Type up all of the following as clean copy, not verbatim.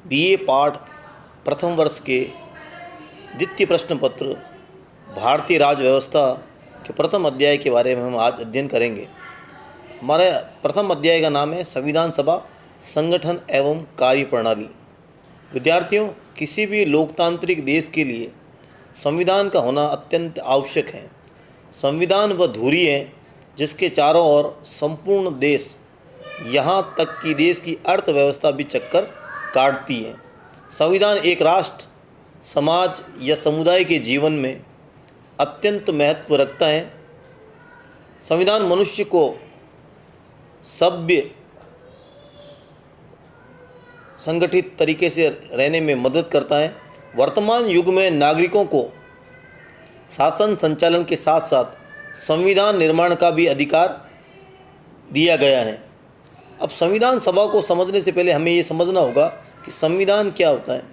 BA पाठ प्रथम वर्ष के द्वितीय प्रश्न पत्र भारतीय राज्य व्यवस्था के प्रथम अध्याय के बारे में हम आज अध्ययन करेंगे। हमारे प्रथम अध्याय का नाम है संविधान सभा संगठन एवं कार्य प्रणाली। विद्यार्थियों, किसी भी लोकतांत्रिक देश के लिए संविधान का होना अत्यंत आवश्यक है। संविधान वह धुरी है जिसके चारों ओर संपूर्ण देश, यहाँ तक कि देश की अर्थव्यवस्था भी चक्कर काटती है। संविधान एक राष्ट्र, समाज या समुदाय के जीवन में अत्यंत महत्व रखता है। संविधान मनुष्य को सभ्य, संगठित तरीके से रहने में मदद करता है। वर्तमान युग में नागरिकों को शासन संचालन के साथ साथ संविधान निर्माण का भी अधिकार दिया गया है। अब संविधान सभा को समझने से पहले हमें ये समझना होगा कि संविधान क्या होता है।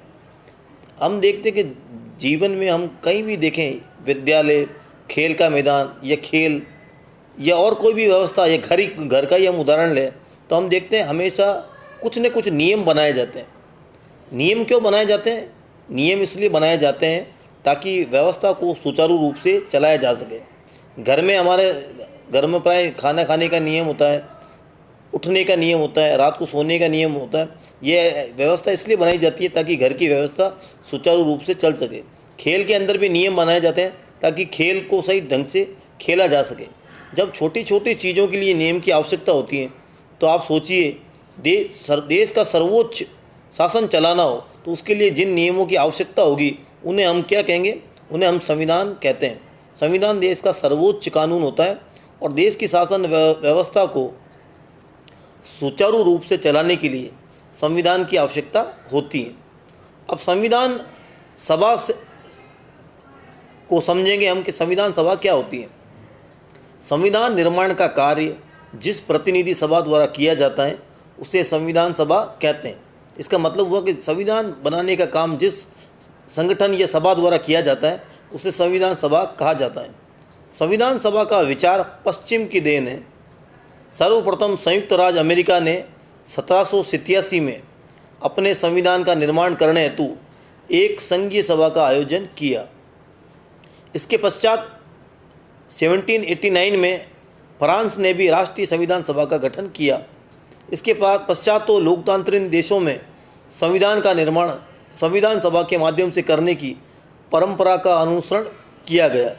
हम देखते हैं कि जीवन में हम कहीं भी देखें, विद्यालय, खेल का मैदान या खेल या और कोई भी व्यवस्था या घर का ही हम उदाहरण लें तो हम देखते हैं हमेशा कुछ न कुछ नियम बनाए जाते हैं। नियम क्यों बनाए जाते हैं? नियम इसलिए बनाए जाते हैं ताकि व्यवस्था को सुचारू रूप से चलाया जा सके। हमारे घर में प्राय खाना खाने का नियम होता है, उठने का नियम होता है, रात को सोने का नियम होता है। ये व्यवस्था इसलिए बनाई जाती है ताकि घर की व्यवस्था सुचारू रूप से चल सके। खेल के अंदर भी नियम बनाए जाते हैं ताकि खेल को सही ढंग से खेला जा सके। जब छोटी छोटी चीज़ों के लिए नियम की आवश्यकता होती है तो आप सोचिए, देश का सर्वोच्च शासन चलाना हो तो उसके लिए जिन नियमों की आवश्यकता होगी उन्हें हम क्या कहेंगे? उन्हें हम संविधान कहते हैं। संविधान देश का सर्वोच्च कानून होता है और देश की शासन व्यवस्था को सुचारू रूप से चलाने के लिए संविधान की आवश्यकता होती है। अब संविधान सभा को समझेंगे हम कि संविधान सभा क्या होती है। संविधान निर्माण का कार्य जिस प्रतिनिधि सभा द्वारा किया जाता है उसे संविधान सभा कहते हैं। इसका मतलब हुआ कि संविधान बनाने का काम जिस संगठन या सभा द्वारा किया जाता है उसे संविधान सभा कहा जाता है। संविधान सभा का विचार पश्चिम की देन है। सर्वप्रथम संयुक्त राज्य अमेरिका ने 1787 में अपने संविधान का निर्माण करने हेतु एक संघीय सभा का आयोजन किया। इसके पश्चात 1789 में फ्रांस ने भी राष्ट्रीय संविधान सभा का गठन किया। इसके पश्चात तो लोकतांत्रिक देशों में संविधान का निर्माण संविधान सभा के माध्यम से करने की परंपरा का अनुसरण किया गया।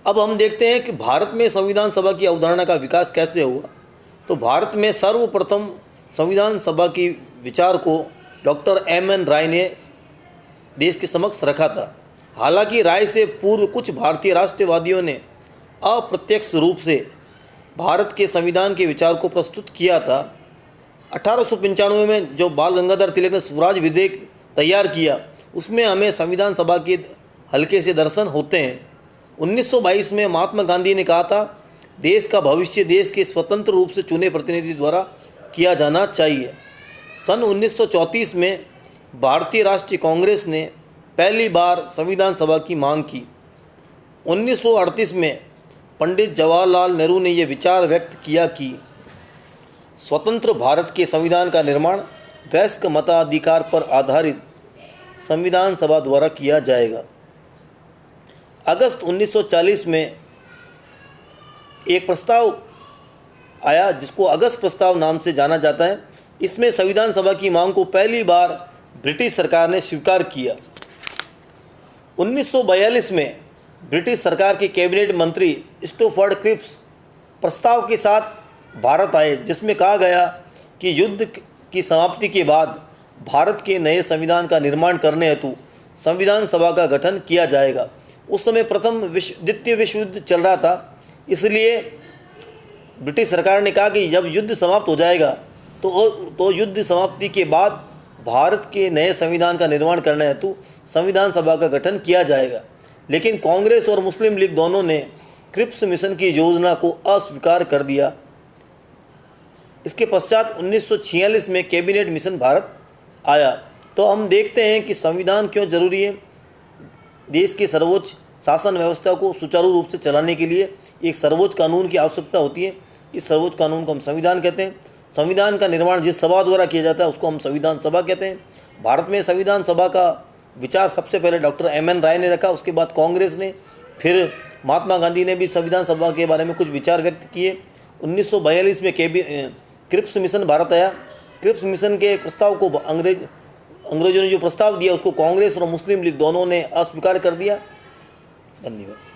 अब हम देखते हैं कि भारत में संविधान सभा की अवधारणा का विकास कैसे हुआ। तो भारत में सर्वप्रथम संविधान सभा की विचार को डॉक्टर M.N. राय ने देश के समक्ष रखा था। हालांकि राय से पूर्व कुछ भारतीय राष्ट्रवादियों ने अप्रत्यक्ष रूप से भारत के संविधान के विचार को प्रस्तुत किया था। 1895 में जो बाल गंगाधर तिलक ने स्वराज विधेयक तैयार किया उसमें हमें संविधान सभा के हल्के से दर्शन होते हैं। 1922 में महात्मा गांधी ने कहा था, देश का भविष्य देश के स्वतंत्र रूप से चुने प्रतिनिधि द्वारा किया जाना चाहिए। सन 1934 में भारतीय राष्ट्रीय कांग्रेस ने पहली बार संविधान सभा की मांग की। 1938 में पंडित जवाहरलाल नेहरू ने यह विचार व्यक्त किया कि स्वतंत्र भारत के संविधान का निर्माण वयस्क मताधिकार पर आधारित संविधान सभा द्वारा किया जाएगा। अगस्त 1940 में एक प्रस्ताव आया जिसको अगस्त प्रस्ताव नाम से जाना जाता है। इसमें संविधान सभा की मांग को पहली बार ब्रिटिश सरकार ने स्वीकार किया। 1942 में ब्रिटिश सरकार के कैबिनेट मंत्री स्टैफोर्ड क्रिप्स प्रस्ताव के साथ भारत आए, जिसमें कहा गया कि युद्ध की समाप्ति के बाद भारत के नए संविधान का निर्माण करने हेतु संविधान सभा का गठन किया जाएगा। उस समय द्वितीय विश्व युद्ध चल रहा था, इसलिए ब्रिटिश सरकार ने कहा कि जब युद्ध समाप्त हो जाएगा तो युद्ध समाप्ति के बाद भारत के नए संविधान का निर्माण करने हेतु संविधान सभा का गठन किया जाएगा। लेकिन कांग्रेस और मुस्लिम लीग दोनों ने क्रिप्स मिशन की योजना को अस्वीकार कर दिया। इसके पश्चात 1946 में कैबिनेट मिशन भारत आया। तो हम देखते हैं कि संविधान क्यों जरूरी है। देश की सर्वोच्च शासन व्यवस्था को सुचारू रूप से चलाने के लिए एक सर्वोच्च कानून की आवश्यकता होती है। इस सर्वोच्च कानून को हम संविधान कहते हैं। संविधान का निर्माण जिस सभा द्वारा किया जाता है उसको हम संविधान सभा कहते हैं। भारत में संविधान सभा का विचार सबसे पहले डॉक्टर M.N. राय ने रखा, उसके बाद कांग्रेस ने, फिर महात्मा गांधी ने भी संविधान सभा के बारे में कुछ विचार व्यक्त किए। 1942 में क्रिप्स मिशन भारत आया। क्रिप्स मिशन के प्रस्ताव को अंग्रेजों ने जो प्रस्ताव दिया उसको कांग्रेस और मुस्लिम लीग दोनों ने अस्वीकार कर दिया। धन्यवाद।